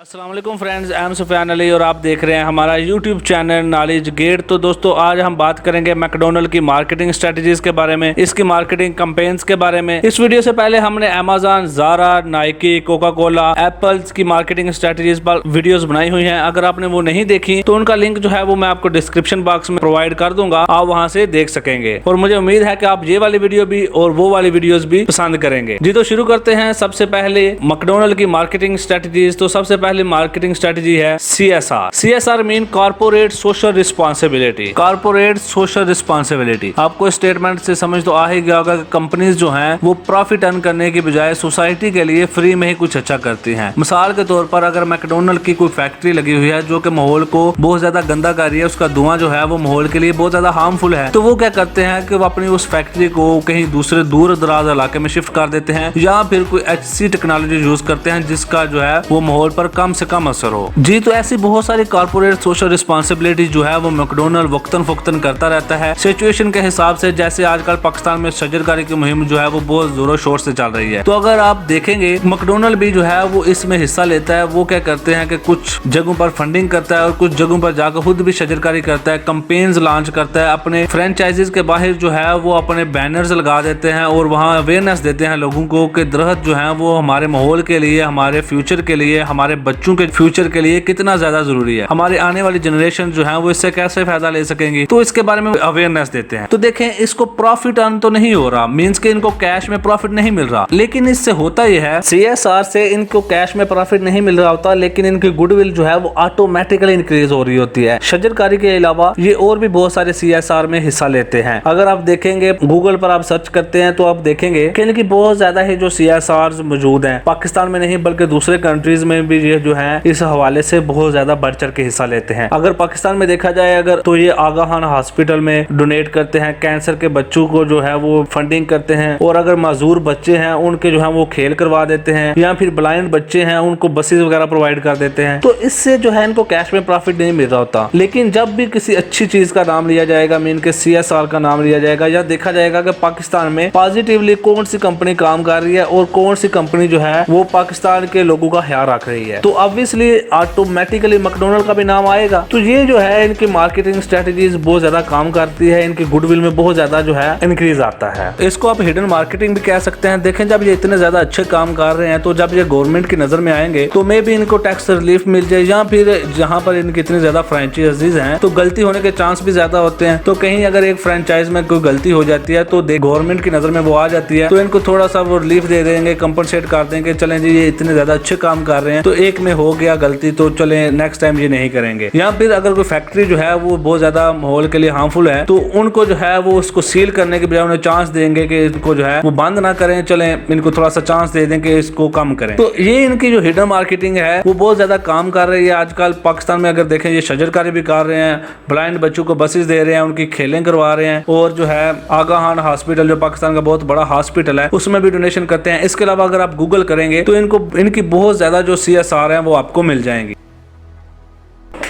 अस्सलाम वालेकुम friends, I am Sufiyan Ali और आप देख रहे हैं हमारा यूट्यूब चैनल नॉलेज गेट। तो दोस्तों आज हम बात करेंगे मैकडोनल्ड की मार्केटिंग स्ट्रेटजीज के बारे में, इसकी मार्केटिंग कैंपेन्स के बारे में। इस वीडियो से पहले हमने Amazon, Zara, Nike, Coca Cola, Apple's की मार्केटिंग स्ट्रेटजीज पर वीडियोस बनाई हुई हैं। अगर आपने वो नहीं देखी तो उनका लिंक जो है वो मैं आपको डिस्क्रिप्शन बॉक्स में प्रोवाइड कर दूंगा, आप वहां से देख सकेंगे। और मुझे उम्मीद है कि आप ये वाली वीडियो भी और वो वाली वीडियोस भी पसंद करेंगे। जी तो शुरू करते हैं। सबसे पहले मैकडोनल्ड की मार्केटिंग स्ट्रेटजीज। तो सबसे पहले मार्केटिंग स्ट्रेटजी है CSR। CSR mean corporate social responsibility. Corporate social responsibility आपको स्टेटमेंट से समझ तो आ ही गया होगा कि कंपनीज जो हैं वो प्रॉफिट अर्न करने की बजाय सोसाइटी के लिए फ्री में ही कुछ अच्छा करती हैं। मिसाल के तौर पर अगर मैकडोनल्ड की कोई फैक्ट्री लगी हुई है जो कि माहौल को बहुत ज्यादा गंदा कर रही है, उसका धुआं जो है वो माहौल के लिए बहुत ज्यादा हार्मफुल है, तो वो क्या करते हैं कि वो अपनी उस फैक्ट्री को कहीं दूसरे दूर दराज इलाके में शिफ्ट कर देते हैं या फिर कोई HC टेक्नोलॉजी यूज करते हैं जिसका जो है वो माहौल पर कम से कम असर हो। जी तो ऐसी बहुत सारी कॉर्पोरेट सोशल रिस्पॉन्सिबिलिटी जो है वो मैकडोनल्ड वक्तन फक्तन करता रहता है सिचुएशन के हिसाब से। जैसे आजकल पाकिस्तान में शजरकारी की मुहिम जो है वो बहुत जोरों शोर से चल रही है, तो अगर आप देखेंगे मैकडोनल्ड भी जो है वो इसमें हिस्सा लेता है। वो क्या करते हैं कि कुछ जगहों पर फंडिंग करता है और कुछ जगहों पर जाकर खुद भी शजरकारी करता है, कंपेन्स लॉन्च करता है। अपने फ्रेंचाइजीज के बाहर जो है वो अपने बैनर्स लगा देते हैं और वहाँ अवेयरनेस देते हैं लोगों को कि दरख्त जो है वो हमारे माहौल के लिए, हमारे फ्यूचर के लिए, हमारे बच्चों के फ्यूचर के लिए कितना ज्यादा जरूरी है, हमारी आने वाली जनरेशन जो है वो इससे कैसे फायदा ले सकेंगे, तो इसके बारे में अवेयरनेस देते हैं। तो देखें, इसको प्रॉफिट अर्न तो नहीं हो रहा, मींस कि इनको कैश में प्रॉफिट नहीं मिल रहा, लेकिन इससे होता यह है CSR से इनको कैश में प्रॉफिट नहीं मिल रहा होता, लेकिन इनकी गुडविल जो है वो ऑटोमेटिकली इंक्रीज हो रही होती है। शजरकारी के अलावा ये और भी बहुत सारे CSR में हिस्सा लेते हैं। अगर आप देखेंगे गूगल पर आप सर्च करते हैं तो आप देखेंगे कि इनकी बहुत ज्यादा ही जो CSR मौजूद है, पाकिस्तान में नहीं बल्कि दूसरे कंट्रीज में भी ये जो है इस हवाले से बहुत ज्यादा बढ़ चढ़ के हिस्सा लेते हैं। अगर पाकिस्तान में देखा जाए अगर तो ये आगाहान हॉस्पिटल में डोनेट करते हैं, कैंसर के बच्चों को जो है वो फंडिंग करते हैं, और अगर माजूर बच्चे हैं उनके जो है वो खेल करवा देते हैं, या फिर ब्लाइंड बच्चे हैं उनको बसेस वगैरह प्रोवाइड कर देते हैं। तो इससे जो है इनको कैश में प्रॉफिट नहीं मिल रहा होता। लेकिन जब भी किसी अच्छी चीज का नाम लिया जाएगा, मीन के CSR का नाम लिया जाएगा, या देखा जाएगा कि पाकिस्तान में पॉजिटिवली कौन सी कंपनी काम कर रही है और कौन सी कंपनी जो है वो पाकिस्तान के लोगों का ख्याल रख रही है, तो ऑब्वियसली ऑटोमेटिकली मैकडोनल्ड का भी नाम आएगा। तो ये जो है इनकी मार्केटिंग स्ट्रेटजीज बहुत ज्यादा काम करती है, इनकी गुडविल में बहुत ज्यादा जो है इंक्रीज आता है। इसको आप हिडन मार्केटिंग भी कह सकते हैं। देखें, जब ये इतने ज्यादा अच्छे काम कर रहे हैं तो जब ये गवर्नमेंट की नजर में आएंगे तो मे भी इनको टैक्स रिलीफ मिल जाए, या फिर जहाँ पर इनकी इतनी ज्यादा फ्रेंचाइजीज हैं तो गलती होने के चांस भी ज्यादा होते हैं। तो कहीं अगर एक फ्रेंचाइज में कोई गलती हो जाती है तो गवर्नमेंट की नजर में वो आ जाती है, तो इनको थोड़ा सा वो रिलीफ दे देंगे, कंपनसेट कर देंगे, चलें जी ये इतने ज्यादा अच्छे काम कर रहे हैं तो एक में हो गया गलती तो चले नेक्स्ट टाइम ये नहीं करेंगे। या फिर अगर कोई फैक्ट्री जो है वो बहुत ज्यादा माहौल के लिए हार्मफुल है तो उनको जो है वो उसको सील करने के बजाय उन्हें चांस देंगे कि इसको जो है वो बंद ना करें, चले इनको थोड़ा सा चांस दे दें कि इसको कम करें। तो ये इनकी जो हिडन मार्केटिंग है वो बहुत ज्यादा काम कर रही है। आजकल पाकिस्तान में अगर देखें ये शजरकारी भी कर रहे हैं, ब्लाइंड बच्चों को बसेस दे रहे हैं, उनकी खेलें करवा रहे हैं, और जो है आगाहान हॉस्पिटल जो पाकिस्तान का बहुत बड़ा हॉस्पिटल है उसमें भी डोनेशन करते हैं। इसके अलावा अगर आप गूगल करेंगे तो इनकी बहुत ज्यादा जो CSR है वो आपको मिल जाएंगी।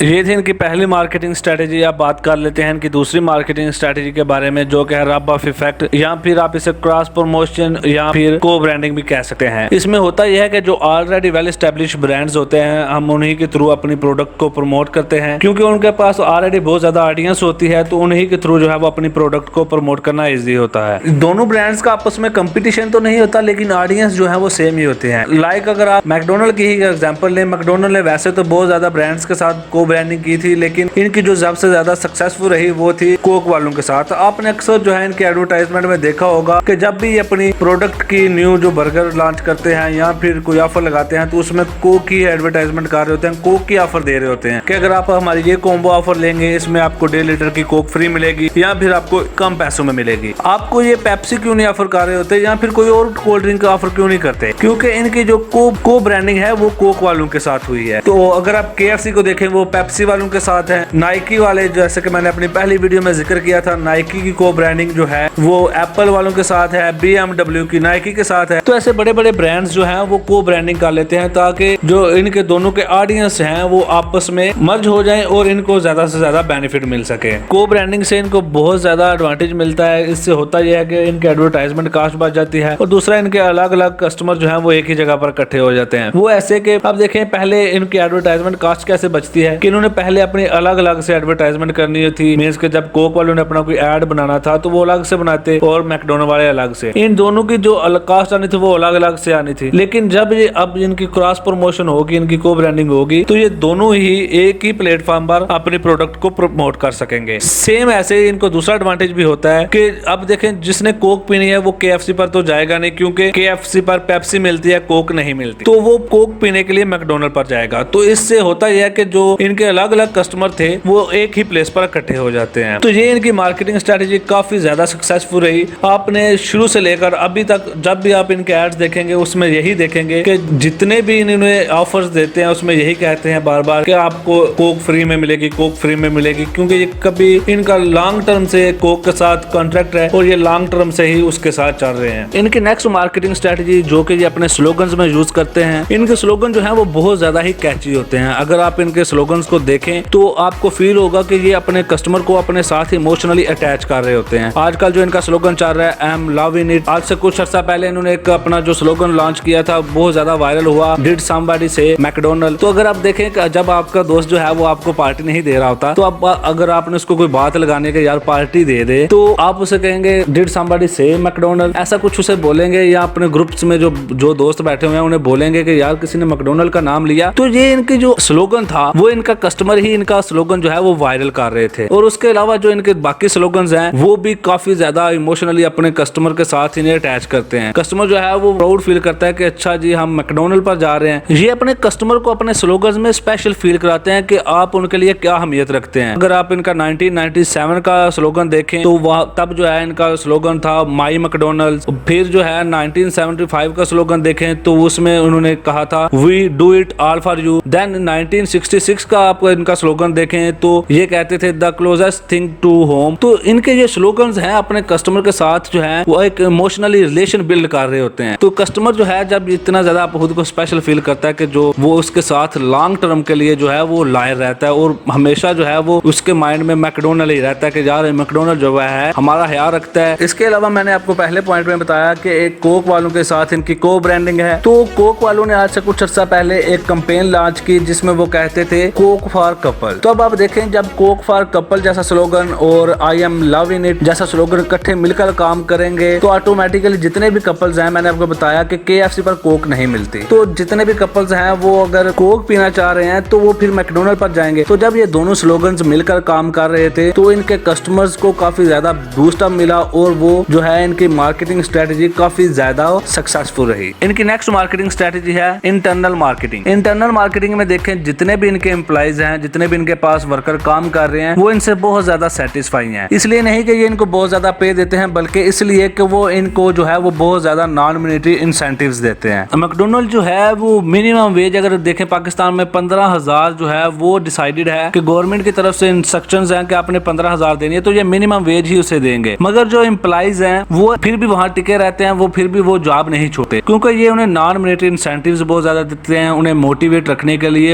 ये थी इनकी पहली मार्केटिंग स्ट्रेटेजी। आप बात कर लेते हैं इनकी दूसरी मार्केटिंग स्ट्रेटेजी के बारे में, जो कि है रब ऑफ इफेक्ट, या फिर आप इसे क्रॉस प्रमोशन या फिर को ब्रांडिंग भी कह सकते हैं। इसमें होता यह है कि जो ऑलरेडी वेल एस्टेब्लिश ब्रांड्स होते हैं हम उन्हीं के थ्रू अपनी प्रोडक्ट को प्रमोट करते हैं, क्योंकि उनके पास ऑलरेडी बहुत ज्यादा ऑडियंस होती है, तो उन्हीं के थ्रू जो है वो अपनी प्रोडक्ट को प्रमोट करना ईजी होता है। दोनों ब्रांड्स का आपस में कंपटीशन तो नहीं होता, लेकिन ऑडियंस जो है वो सेम ही होते हैं। लाइक अगर आप मैकडोनल्ड की ही एग्जाम्पल लें, मैकडोनल्ड ने वैसे तो बहुत ज्यादा ब्रांड्स के साथ को ब्रांडिंग की थी, लेकिन इनकी जो सबसे ज्यादा सक्सेसफुल रही वो थी कोक वालों के साथ। आपने अक्सर जो है इनके एडवर्टाइजमेंट में देखा होगा कि जब भी ये अपनी प्रोडक्ट की न्यू जो बर्गर लॉन्च करते हैं या फिर कोई ऑफर लगाते हैं तो उसमें कोक की एडवर्टाइजमेंट कर रहे होते हैं, कोक की ऑफर दे रहे होते हैं कि अगर आप हमारी ये कॉम्बो ऑफर लेंगे इसमें आपको 1.5 लीटर की कोक फ्री मिलेगी या फिर आपको कम पैसों में मिलेगी। आपको ये पेप्सी क्यों नहीं ऑफर कर रहे होते या फिर कोई और कोल्ड ड्रिंक का ऑफर क्यों नहीं करते? क्योंकि इनकी जो को ब्रांडिंग है वो कोक वालों के साथ हुई है। तो अगर आप KFC को देखें वो पेप्सी वालों के साथ है, नाइकी वाले जैसे कि मैंने अपनी पहली वीडियो में जिक्र किया था, नाइकी की को ब्रांडिंग जो है वो एप्पल वालों के साथ है, BMW की नाइकी के साथ है। तो ऐसे बड़े बड़े ब्रांड्स जो हैं वो को ब्रांडिंग कर लेते हैं ताकि जो इनके दोनों के ऑडियंस हैं वो आपस में मर्ज हो जाएं और इनको ज्यादा से ज्यादा बेनिफिट मिल सके। को ब्रांडिंग से इनको बहुत ज्यादा एडवांटेज मिलता है। इससे होता यह है कि इनके एडवर्टाइजमेंट कास्ट बच जाती है और दूसरा इनके अलग अलग कस्टमर जो है वो एक ही जगह पर इकट्ठे हो जाते हैं। वो ऐसे कि अब देखें पहले इनकी एडवर्टाइजमेंट कास्ट कैसे बचती है कि इन्होंने पहले अपनी अलग अलग से एडवर्टाइजमेंट करनी थी। मींस के जब कोक वालों ने अपना कोई ऐड बनाना था तो वो अलग से बनाते और मैकडोनल्ड वाले अलग से। इन दोनों की जो कास्ट आनी थी वो अलग अलग से आनी थी। लेकिन जब ये अब इनकी क्रॉस प्रमोशन होगी, इनकी को ब्रांडिंग होगी तो ये दोनों ही एक ही प्लेटफॉर्म पर अपने प्रोडक्ट को प्रमोट कर सकेंगे। सेम ऐसे इनको दूसरा एडवांटेज भी होता है कि अब देखें जिसने कोक पीनी है वो KFC पर तो जाएगा नहीं, क्योंकि KFC पर पेप्सी मिलती है, कोक नहीं मिलती, तो वो कोक पीने के लिए मैकडोनल्ड पर जाएगा। तो इससे होता यह है कि जो इनके अलग अलग कस्टमर थे वो एक ही प्लेस पर इकट्ठे हो जाते हैं। तो ये इनकी मार्केटिंग स्ट्रेटेजी काफी ज्यादा सक्सेसफुल रही। आपने शुरू से लेकर अभी तक जब भी आप इनके एड्स देखेंगे उसमें यही देखेंगे कि जितने भी इन्होंने ऑफर्स देते हैं उसमें यही कहते हैं बार बार कि आपको कोक फ्री में मिलेगी, कोक फ्री में मिलेगी, क्योंकि ये कभी इनका लॉन्ग टर्म से कोक के साथ कॉन्ट्रैक्ट है और ये लॉन्ग टर्म से ही उसके साथ चल रहे हैं। इनकी नेक्स्ट मार्केटिंग स्ट्रेटेजी जो कि ये अपने स्लोगन्स में यूज करते हैं, इनके स्लोगन जो है वो बहुत ज्यादा ही कैची होते हैं। अगर आप इनके स्लोगन्स को देखें तो आपको फील होगा कि ये अपने कस्टमर को अपने साथ इमोशनली अटैच कर रहे होते हैं। आजकल जो इनका स्लोगन चल रहा है आई एम लविंग इट, आज से कुछ अर्सा पहले इन्होंने एक अपना जो स्लोगन लॉन्च किया था बहुत ज्यादा वायरल हुआ, डिड समबडी से मैकडोनल्ड। तो अगर आप देखें जब आपका दोस्त जो है वो आपको पार्टी नहीं दे रहा होता तो अब अगर आपने उसको कोई बात लगाने के यार पार्टी दे दे तो आप उसे कहेंगे डिड समबडी से मैकडोनल्ड, ऐसा कुछ उसे बोलेंगे, या अपने ग्रुप्स में जो दोस्त बैठे हुए हैं उन्हें बोलेंगे कि यार किसी ने मैकडोनल्ड का नाम लिया। तो ये इनकी जो स्लोगन था वो इनका कस्टमर ही इनका स्लोगन जो है वो वायरल कर रहे थे। और उसके अलावा जो इनके बाकी स्लोगन्स हैं वो भी काफी ज्यादा इमोशनली अपने कस्टमर के साथ इन्हें अटैच करते हैं। कस्टमर जो है वो प्राउड फील करता है कि अच्छा जी हम मैकडोनल्ड पर जा रहे हैं। ये अपने कस्टमर को अपने स्लोगन्स में स्पेशल फील कराते हैं कि आप उनके लिए क्या अहमियत रखते हैं। अगर आप इनका 1997 का स्लोगन देखें तो वह तब जो है इनका स्लोगन था माई मैकडोनल्ड। फिर जो है 1975 का स्लोगन देखें तो उसमें उन्होंने कहा था we do it all for you. Then 1966 का आप इनका स्लोगन देखें तो ये कहते थे the closest thing to home. तो इनके ये स्लोगन्स हैं अपने कस्टमर के साथ जो है वो एक इमोशनली रिलेशन बिल्ड कर रहे होते हैं। तो कस्टमर जो है जब इतना ज्यादा आप खुद को स्पेशल फील करता है कि जो वो उसके साथ लॉन्ग टर्म के लिए जो है वो लायर रहता है और हमेशा जो है वो उसके माइंड में मैकडोनल्ड ही रहता है कि यार मैकडोनल्ड जो है हमारा ख्याल रखता है। इसके अलावा मैंने आपको पहले पॉइंट में बताया कि एक कोक वालों के साथ इनकी को ब्रांडिंग है। तो कोक वालों ने आज से कुछ अर्सा पहले एक कैंपेन लॉन्च की जिसमें वो कहते थे कोक फॉर कपल। तो अब आप देखें जब कोक फॉर कपल जैसा स्लोगन और आई एम लविंग इट जैसा स्लोगन इकट्ठे मिलकर काम करेंगे तो ऑटोमेटिकली जितने भी कपल्स हैं, मैंने आपको बताया कि KFC पर कोक नहीं मिलती, तो जितने भी कपल्स हैं वो अगर कोक पीना चाह रहे हैं तो वो फिर मैकडोनल्ड पर जाएंगे। तो जब ये दोनों स्लोगन्स मिलकर काम कर रहे थे तो इनके कस्टमर्स को काफी ज्यादा बूस्ट अप मिला और वो जो है इनकी मार्केटिंग स्ट्रेटेजी काफी ज्यादा सक्सेसफुल रही। इनकी नेक्स्ट मार्केटिंग स्ट्रेटेजी है इंटरनल मार्केटिंग। इंटरनल मार्केटिंग में देखें जितने भी इनके एम्प्लॉइज हैं, जितने भी इनके पास वर्कर काम कर रहे हैं वो इनसे बहुत ज्यादा सेटिस्फाई हैं। इसलिए नहीं कि ये इनको बहुत ज्यादा पे देते हैं बल्कि इसलिए कि वो इनको जो है वो बहुत ज्यादा नॉन मॉनेटरी इंसेंटिव्स देते हैं। मैकडोनल्ड जो है वो मिनिमम वेज अगर देखें पाकिस्तान में 15,000 जो है वो डिसाइडेड है कि गवर्नमेंट की तरफ से इंस्ट्रक्शंस हैं कि आपने 15,000 देनी है, तो ये मिनिमम वेज ही उसे देंगे। मगर जो एम्प्लॉइज हैं वो फिर भी वहां टिके रहते हैं, वो फिर भी वो जॉब नहीं छोड़ते क्योंकि ये उन्हें नॉन मॉनेटरी इंसेंटिव्स बहुत ज्यादा देते हैं उन्हें मोटिवेट रखने के लिए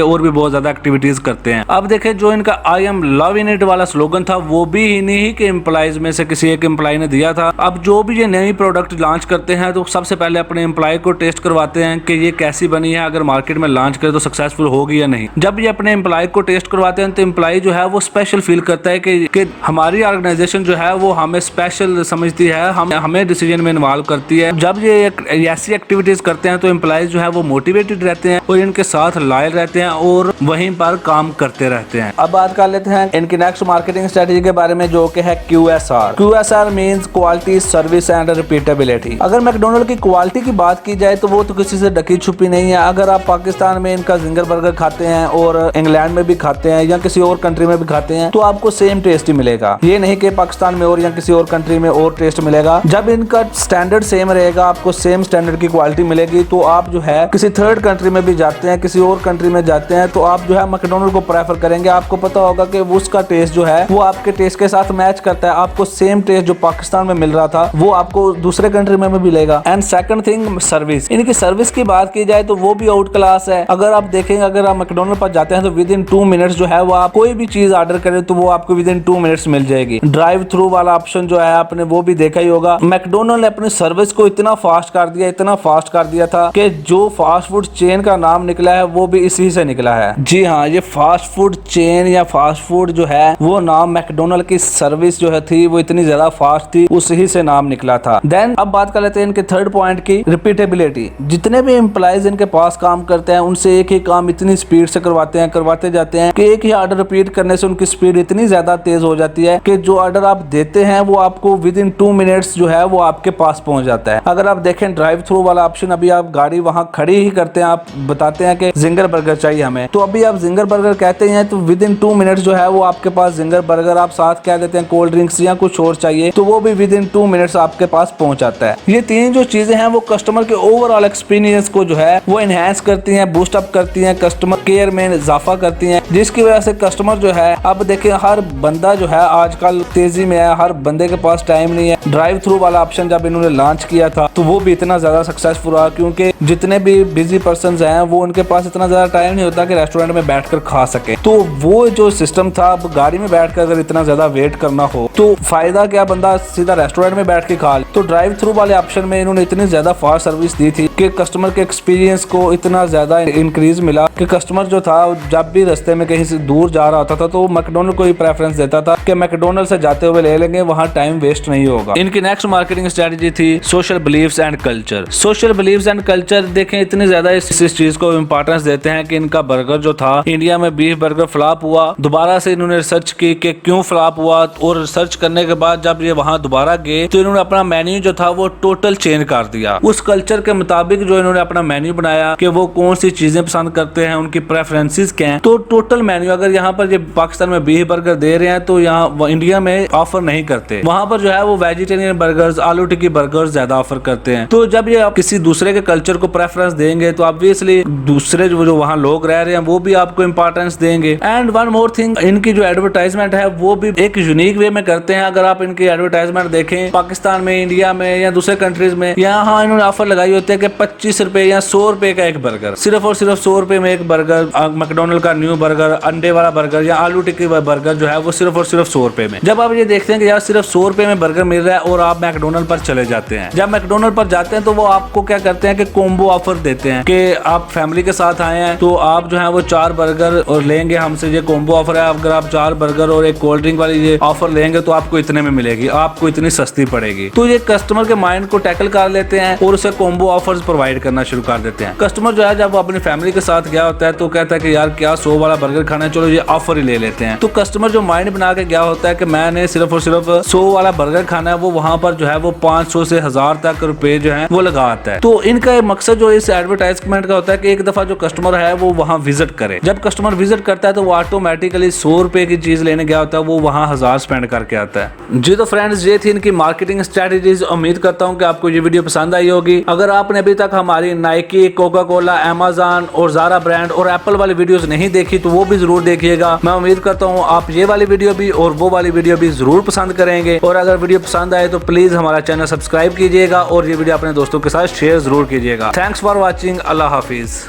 और भी बहुत ज्यादा एक्टिविटीज करते हैं। अब देखें जो इनका आई एम लविंग इट वाला स्लोगन था वो भी इन्हीं के एम्प्लॉइज में से किसी एक एम्प्लॉय ने दिया था। अब जो भी ये नई प्रोडक्ट लॉन्च करते हैं तो सबसे पहले अपने एम्प्लॉय को टेस्ट करवाते हैं कि ये कैसी बनी है, अगर मार्केट में लॉन्च करे तो सक्सेसफुल होगी या नहीं। जब ये अपने एम्प्लॉय को टेस्ट करवाते हैं तो एम्प्लॉय जो है वो स्पेशल फील करता है कि हमारी ऑर्गेनाइजेशन जो है वो हमें स्पेशल समझती है, हमें डिसीजन में इन्वॉल्व करती है। जब ये ऐसी एक्टिविटीज करते हैं तो एम्प्लॉय जो है वो मोटिवेटेड रहते हैं और इनके साथ लॉयल रहते हैं और वहीं पर काम करते रहते हैं। अब बात कर लेते हैं इनकी नेक्स्ट मार्केटिंग स्ट्रेटेजी के बारे में जो कि है QSR। QSR means quality, service and repeatability. अगर मैकडोनल्ड की क्वालिटी की बात की जाए तो वो तो किसी से ढकी छुपी नहीं है। अगर आप पाकिस्तान में इनका जिंगर बर्गर खाते हैं और इंग्लैंड में भी खाते हैं या किसी और कंट्री में भी खाते हैं तो आपको सेम टेस्ट ही मिलेगा। ये नहीं कि पाकिस्तान में और या किसी और कंट्री में और टेस्ट मिलेगा। जब इनका स्टैंडर्ड सेम रहेगा, आपको सेम स्टैंडर्ड की क्वालिटी मिलेगी, तो आप जो है किसी थर्ड कंट्री में भी जाते हैं, किसी और कंट्री में जाते हैं तो आप जो है मैकडोनल्ड मैकडोनल्ड को प्रेफर करेंगे। आपको पता होगा कि उसका टेस्ट जो है वो आपके टेस्ट के साथ मैच करता है। आपको सेम टेस्ट जो पाकिस्तान में मिल रहा था वो आपको दूसरे कंट्री में भी मिलेगा। And second thing, service. इनकी सर्विस की बात की जाए तो वो भी आउट क्लास है। अगर आप देखेंगे, अगर आप मैकडोनल्ड पर जाते हैं तो विद इन 2 मिनट्स जो है वो आप कोई भी चीज ऑर्डर करें तो वो आपको विद इन 2 मिनट्स मिल जाएगी। ड्राइव थ्रू वाला ऑप्शन जो है आपने वो भी देखा ही होगा। मैकडोनल्ड ने अपनी सर्विस को इतना फास्ट कर दिया, इतना फास्ट कर दिया था कि जो फास्ट फूड चेन का नाम निकला है वो भी इसी से निकला है। जी हाँ, ये फास्ट फूड चेन या फास्ट फूड जो है वो नाम मैकडोनल्ड की सर्विस जो है थी वो इतनी ज्यादा फास्ट थी, उसी से नाम निकला था। देन अब बात कर लेते हैं इनके थर्ड पॉइंट की, रिपीटेबिलिटी। जितने भी एम्प्लॉइज इनके पास काम करते हैं उनसे एक ही काम इतनी स्पीड से करवाते जाते हैं कि एक ही ऑर्डर रिपीट करने से उनकी स्पीड इतनी ज्यादा तेज हो जाती है कि जो ऑर्डर आप देते हैं वो आपको विद इन 2 मिनट्स जो है वो आपके पास पहुंच जाता है। अगर आप देखें ड्राइव थ्रू वाला ऑप्शन, अभी आप गाड़ी वहां खड़ी ही करते हैं, आप बताते हैं कि जिंगर बर्गर चाहिए हमें, तो अभी आप जिंगर बर्गर कहते हैं तो विद इन 2 मिनट्स जो है वो आपके पास जिंगर बर्गर, आप साथ कह देते हैं कोल्ड ड्रिंक्स या कुछ और चाहिए तो वो भी विद इन 2 मिनट्स आपके पास पहुंच जाता है। ये तीन जो चीजें हैं वो कस्टमर के ओवरऑल एक्सपीरियंस को जो है वो एनहांस करती हैं, बूस्ट अप करती हैं, कस्टमर केयर में इजाफा करती हैं, जिसकी वजह से कस्टमर जो है, अब देखिए हर बंदा जो है आजकल तेजी में है, हर बंदे के पास टाइम नहीं है। ड्राइव थ्रू वाला ऑप्शन जब इन्होंने लॉन्च किया था तो वो भी इतना ज्यादा सक्सेसफुल रहा क्योंकि जितने भी बिजी पर्सन हैं वो उनके पास इतना ज्यादा टाइम नहीं होता कि रेस्टोरेंट में बैठकर खा सके। तो वो जो सिस्टम था, अब गाड़ी में बैठकर अगर इतना ज्यादा वेट करना हो तो फायदा क्या, बंदा सीधा रेस्टोरेंट में बैठ के खा ले। तो ड्राइव थ्रू वाले ऑप्शन में इन्होंने इतनी ज्यादा फास्ट सर्विस दी थी कि कस्टमर के एक्सपीरियंस को इतना ज्यादा इंक्रीज मिला कि कस्टमर जो था जब भी रास्ते में कहीं से दूर जा रहा होता था तो मैकडोनल्ड को ही प्रेफरेंस देता था कि मैकडोनल्ड से जाते हुए ले लेंगे, वहां टाइम वेस्ट नहीं होगा। इनकी नेक्स्ट मार्केटिंग स्ट्रेटजी थी social beliefs and culture. Social beliefs and culture देखें, इतने ज्यादा इस चीज को इंपॉर्टेंस देते हैं कि इनका बर्गर जो था इंडिया में बीफ बर्गर फ्लॉप हुआ, दोबारा से इन्होंने रिसर्च की कि क्यों फ्लॉप हुआ, और रिसर्च करने के बाद जब ये वहां दोबारा गए तो इन्होंने अपना मेन्यू जो था वो टोटल चेंज कर दिया। उस कल्चर के मुताबिक जो इन्होंने अपना मेन्यू बनाया कि वो कौन सी चीजें पसंद करते हैं, उनकी प्रेफरेंसेस क्या हैं। तो टोटल मेन्यू, अगर यहाँ पर ये पाकिस्तान में बीफ बर्गर दे रहे हैं तो यहाँ इंडिया में ऑफर नहीं करते, वहां पर जो है वो वेजिटेरियन बर्गर्स, आलू टिक्की बर्गर्स ज्यादा ऑफर करते हैं। तो जब ये आप किसी दूसरे के कल्चर को प्रेफरेंस देंगे तो ऑब्वियसली दूसरे जो वहाँ लोग रह रहे हैं वो भी आपको इंपॉर्टेंस देंगे। एंड वन मोर थिंग, इनकी जो एडवर्टाइजमेंट है वो भी एक यूनिक वे में करते हैं। अगर आप इनकी एडवर्टाइजमेंट देखें पाकिस्तान में, इंडिया में या दूसरे कंट्रीज में, यहाँ इन्होंने ऑफर लगाई होती है कि 25 रुपए या 100 रुपए का एक बर्गर, सिर्फ और सिर्फ 100 रुपए में एक बर्गर, मैकडोनल्ड का न्यू बर्गर, अंडे वाला बर्गर या आलू टिक्की बर्गर जो है वो सिर्फ और सिर्फ 100 रुपए में। जब आप ये देखते हैं कि यार सिर्फ 100 रुपए में बर्गर मिल रहा है और आप मैकडोनल्ड पर चले जाते हैं, जब मैकडोनल्ड पर जाते हैं तो वो आपको क्या करते हैं कि कॉम्बो ऑफर देते हैं कि आप फैमिली के साथ आए हैं तो आप जो है वो 4 बर्गर और लेंगे हमसे, ये कॉम्बो ऑफर है। अगर आप 4 बर्गर और एक कोल्ड ड्रिंक वाली ये ऑफर लेंगे तो आपको इतने में मिलेगी, आपको इतनी सस्ती पड़ेगी। तो ये कस्टमर के माइंड को टैकल कर लेते हैं और उसे कॉम्बो ऑफर्स प्रोवाइड करना शुरू कर देते हैं। कस्टमर जो है जब वो अपनी फैमिली के साथ गया होता है तो कहता है कि यार क्या 100 वाला बर्गर खाना है, चलो ये ऑफर ही ले लेते हैं। तो कस्टमर जो माइंड बना के गया होता है कि मैंने सिर्फ और सिर्फ 100 वाला बर्गर खाना है, वो वहां पर जो है वो 500 से 1000 तक रुपए जो है वो लगाता है। तो इनका मकसद जो इस एडवर्टाइजमेंट का होता है कि एक दफा जो कस्टमर है वो वहां विजिट करे। जब कस्टमर विजिट करता है तो वो ऑटोमेटिकली 100 रुपए की चीज लेने गया होता है, वो वहां 1000 स्पेंड करके आता है। जी तो फ्रेंड्स, ये थी इनकी मार्केटिंग स्ट्रेटेजीज। उम्मीद करता हूँ कि आपको ये वीडियो पसंद आई होगी। अगर आपने अभी तक हमारी नाइकी, कोका कोला, अमेज़न और ज़ारा ब्रांड और एप्पल वाली वीडियोस नहीं देखी तो वो भी जरूर देखिएगा। मैं उम्मीद करता हूँ आप ये वाली वीडियो भी और वो वाली वीडियो भी जरूर पसंद करेंगे। और अगर वीडियो पसंद आए तो प्लीज हमारा चैनल सब्सक्राइब कीजिएगा और ये वीडियो अपने दोस्तों के साथ शेयर जरूर कीजिएगा। Thanks for watching. Allah Hafiz.